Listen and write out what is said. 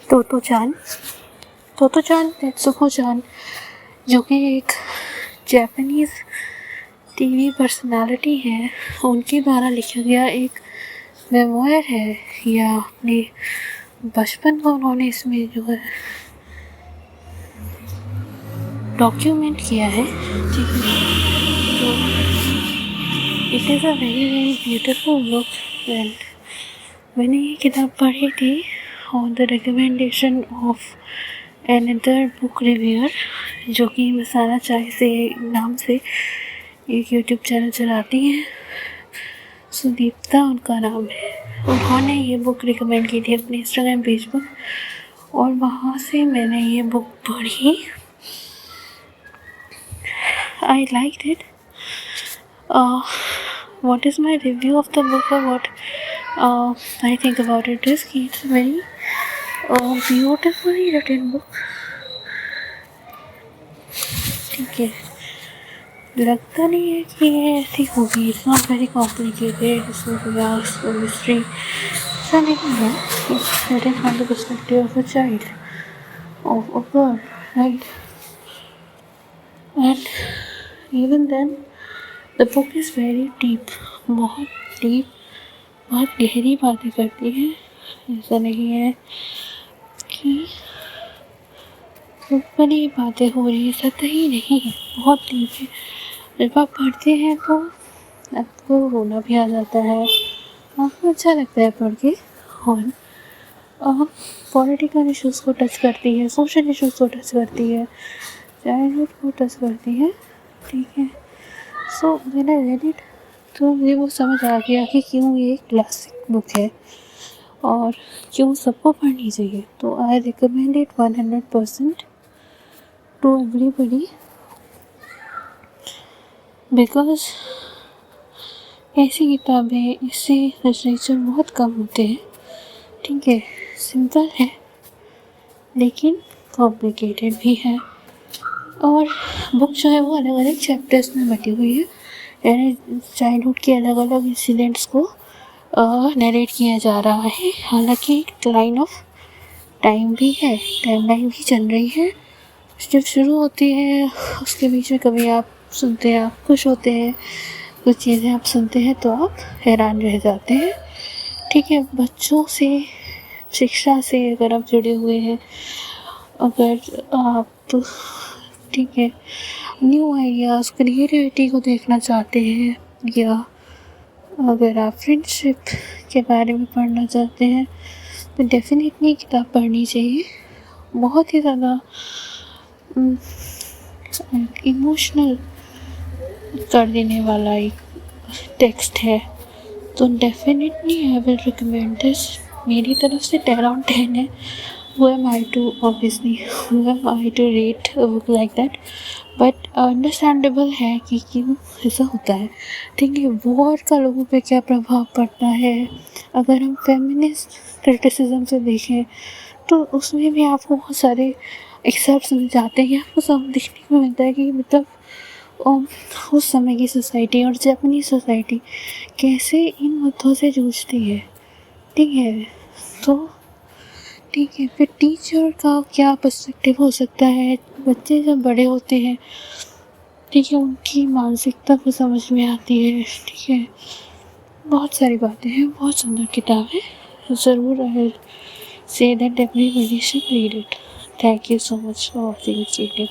तोतो-चान तेत्सुको-चान, जो कि एक जापानीज़ टीवी पर्सनालिटी है, उनके द्वारा लिखा गया एक मेमोयर है, या अपने बचपन को उन्होंने इसमें जो है डॉक्यूमेंट किया है। ठीक है, तो it is a very very beautiful book. And मैंने ये किताब पढ़ी थी on the recommendation of another book reviewer, जो कि मसाला चाय से नाम से एक यूट्यूब चैनल चलाती हैं, सुदीप्ता उनका नाम है। उन्होंने ये बुक रिकमेंड की थी अपने इंस्टाग्राम पेज पर, और वहाँ से मैंने ये बुक पढ़ी। I liked it. What is my review of the book, or what I think about it is कि it's a very beautifully written book. ठीक है, लगता नहीं है कि ये ऐसी होगी। It's not very complicated. इसमें कोई मिस्ट्री ऐसा नहीं है। It's written from the perspective of a child, of a girl, right? And even then the book is very deep, बहुत गहरी बातें करती है। ऐसा नहीं है कि ऊपर ही बातें हो रही है, सतही नहीं है, बहुत डीप है। जब आप पढ़ते हैं तो आपको रोना भी आ जाता है, आपको अच्छा लगता है पढ़ के। और पॉलिटिकल इश्यूज़ को टच करती है, सोशल इश्यूज़ को टच करती है, चाइल्डहुड को टच करती है। ठीक है, so when I read it तो मुझे वो समझ आ गया कि क्यों ये क्लासिक बुक है और क्यों सबको पढ़नी चाहिए। तो I recommend it 100% to everybody, because ऐसी किताबें, इससे लिटरेचर बहुत कम होते हैं। ठीक है, सिंपल है लेकिन कॉम्प्लिकेटेड भी है, और बुक जो है वो अलग अलग चैप्टर्स में बटी हुई है। यानी चाइल्डहुड के अलग अलग इंसिडेंट्स को नरेट किया जा रहा है। हालांकि एक लाइन ऑफ टाइम भी है, टाइमलाइन भी चल रही है। जब शुरू होती है उसके बीच में कभी आप सुनते हैं, आप खुश होते हैं, कुछ चीज़ें आप सुनते हैं तो आप हैरान रह जाते हैं। ठीक है, बच्चों से, शिक्षा से अगर आप जुड़े हुए हैं, अगर आप ठीक है न्यू आइडियाज़, क्रिएटिविटी को देखना चाहते हैं, या अगर आप फ्रेंडशिप के बारे में पढ़ना चाहते हैं तो डेफिनेटली किताब पढ़नी चाहिए। बहुत ही ज़्यादा इमोशनल कर देने वाला एक टेक्स्ट है, तो definitely I will recommend this. मेरी तरफ से 10 out of 10 है। Who am I to rate a book like that? But understandable है कि क्यों ऐसा होता है। ठीक है, वॉर का लोगों पे क्या प्रभाव पड़ता है। अगर हम फेमिनिस्ट क्रिटिसिज्म से देखें तो उसमें भी आपको बहुत सारे एक्सेप्ट्स मिल जाते हैं। आपको सब देखने को मिलता है कि मतलब उस समय की सोसाइटी और जापानी सोसाइटी कैसे इन मुद्दों से जूझती है। ठीक है, तो ठीक है, फिर टीचर का क्या पर्सपेक्टिव हो सकता है। बच्चे जब बड़े होते हैं, ठीक है, उनकी मानसिकता को समझ में आती है। ठीक है, बहुत सारी बातें हैं, बहुत सुंदर किताब है। ज़रूर I say that everybody should read it. Thank you so much for watching this video.